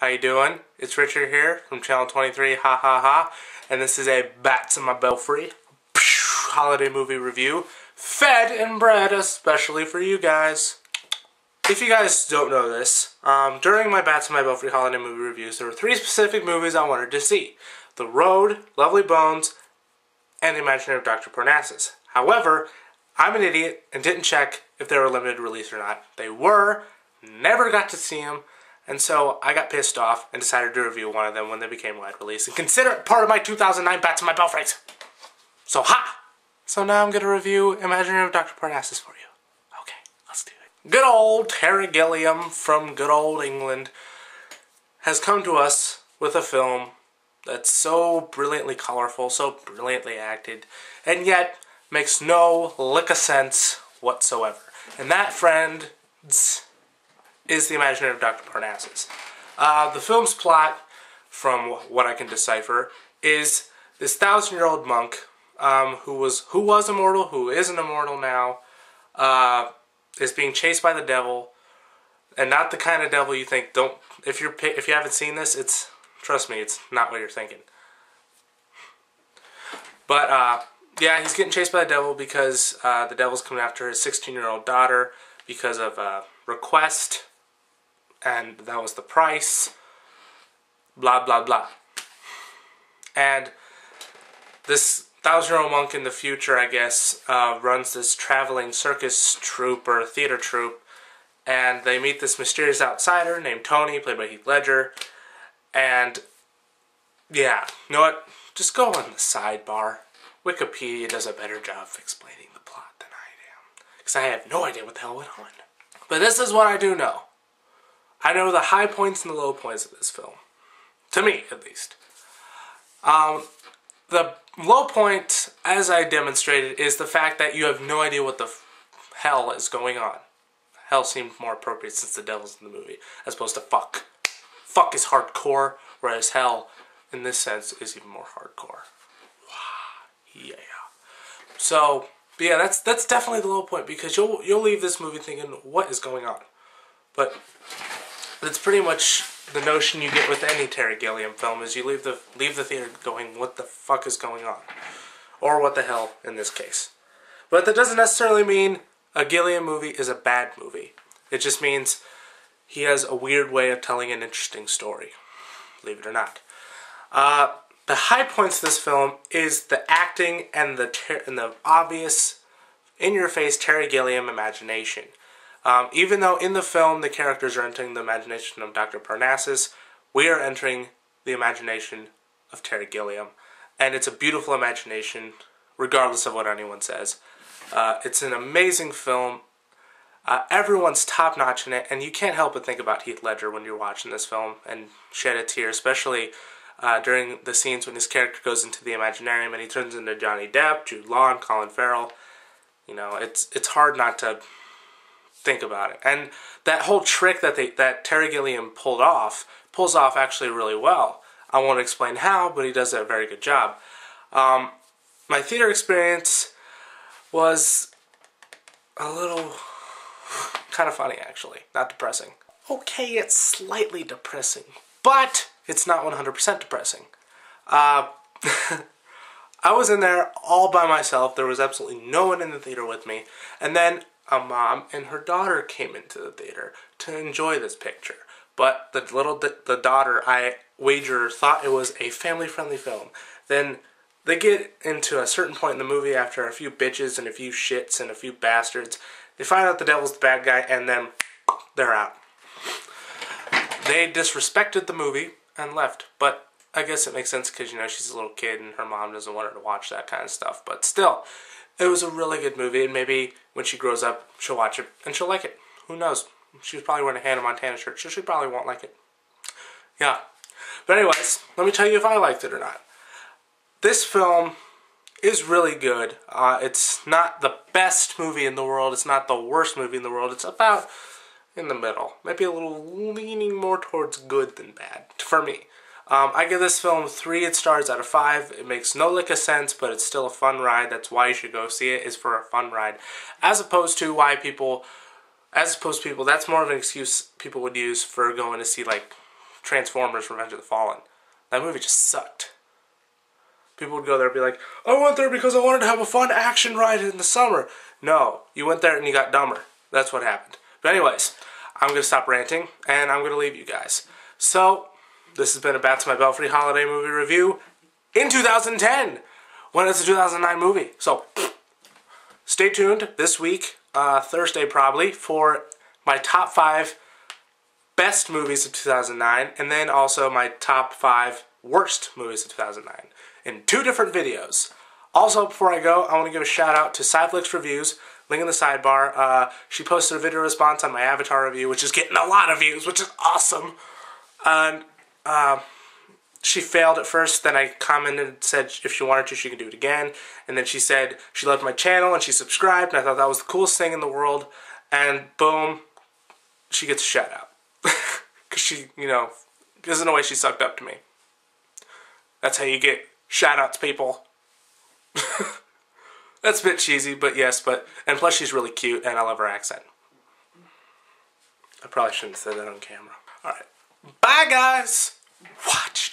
How you doing? It's Richard here from Channel 23, ha ha ha, and this is a Bats in My Belfry holiday movie review, fed and bred especially for you guys. If you guys don't know this, during my Bats in My Belfry holiday movie reviews, there were 3 specific movies I wanted to see. The Road, Lovely Bones, and The Imaginarium of Dr. Parnassus. However, I'm an idiot and didn't check if they were limited release or not. They were, never got to see them, and so I got pissed off and decided to review one of them when they became wide release and consider it part of my 2009 Bats in My Belfry. So ha! So now I'm going to review Imaginarium of Dr. Parnassus for you. Okay, let's do it. Good old Terry Gilliam from good old England has come to us with a film that's so brilliantly colorful, so brilliantly acted, and yet makes no lick of sense whatsoever. And that, friends, is The Imaginarium of Dr. Parnassus. The film's plot, from what I can decipher, is this 1,000-year-old monk who was immortal, who isn't immortal now, is being chased by the devil, and not the kind of devil you think. If you haven't seen this, trust me, it's not what you're thinking. But yeah, he's getting chased by the devil because the devil's coming after his 16-year-old daughter because of a request, and that was the price. Blah blah blah. And this 1,000-year-old monk in the future, I guess, runs this traveling circus troupe or theater troupe, and they meet this mysterious outsider named Tony, played by Heath Ledger. And yeah, you know what? Just go on the sidebar. Wikipedia does a better job of explaining the plot than I am, because I have no idea what the hell went on. But this is what I do know. I know the high points and the low points of this film. To me, at least. The low point, as I demonstrated, is the fact that you have no idea what the hell is going on. Hell seemed more appropriate since the devil's in the movie, as opposed to fuck. Fuck is hardcore, whereas hell, in this sense, is even more hardcore. Yeah. So, but yeah, that's definitely the low point, because you'll leave this movie thinking, what is going on? But that's pretty much the notion you get with any Terry Gilliam film, is you leave the theater going, what the fuck is going on? Or what the hell, in this case. But that doesn't necessarily mean a Gilliam movie is a bad movie. It just means he has a weird way of telling an interesting story, believe it or not. The high points of this film is the acting and the obvious, in-your-face Terry Gilliam imagination. Even though in the film the characters are entering the imagination of Dr. Parnassus, we are entering the imagination of Terry Gilliam. And it's a beautiful imagination, regardless of what anyone says. It's an amazing film. Everyone's top-notch in it, and you can't help but think about Heath Ledger when you're watching this film and shed a tear, especially during the scenes when his character goes into the Imaginarium and he turns into Johnny Depp, Jude Law, and Colin Farrell. You know, it's hard not to think about it. And that whole trick that Terry Gilliam pulls off actually really well. I won't explain how, but he does a very good job. My theater experience was a little kind of funny, actually. Not depressing. Okay, it's slightly depressing, but it's not 100% depressing. I was in there all by myself. There was absolutely no one in the theater with me. And then a mom and her daughter came into the theater to enjoy this picture. But the daughter, I wager, thought it was a family-friendly film. Then they get into a certain point in the movie after a few bitches and a few shits and a few bastards. They find out the devil's the bad guy, and then they're out. They disrespected the movie and left. But I guess it makes sense because, you know, she's a little kid and her mom doesn't want her to watch that kind of stuff. But still, it was a really good movie, and maybe when she grows up, she'll watch it and she'll like it. Who knows? She was probably wearing a Hannah Montana shirt, so she probably won't like it. Yeah. But anyways, let me tell you if I liked it or not. This film is really good. It's not the best movie in the world. It's not the worst movie in the world. It's about in the middle. Maybe a little leaning more towards good than bad, for me. I give this film 3 stars out of 5. It makes no lick of sense, but it's still a fun ride. That's why you should go see it, is for a fun ride. As opposed to people, that's more of an excuse people would use for going to see, like, Transformers Revenge of the Fallen. That movie just sucked. People would go there and be like, I went there because I wanted to have a fun action ride in the summer. No, you went there and you got dumber. That's what happened. But anyways, I'm going to stop ranting, and I'm going to leave you guys. So, this has been a Bats My Belfry holiday movie review in 2010, when it's a 2009 movie. So, stay tuned this week, Thursday probably, for my top 5 best movies of 2009, and then also my top 5 worst movies of 2009 in 2 different videos. Also, before I go, I want to give a shout out to Cyflix Reviews, link in the sidebar. She posted a video response on my Avatar review, which is getting a lot of views, which is awesome. And she failed at first, then I commented and said if she wanted to, she could do it again. And then she said she loved my channel and she subscribed, and I thought that was the coolest thing in the world. And boom, she gets a shout out. Because she, you know, because in a way she sucked up to me. That's how you get shout outs, people. That's a bit cheesy, but yes, and plus she's really cute and I love her accent. I probably shouldn't have said that on camera. Alright. Bye guys! Watch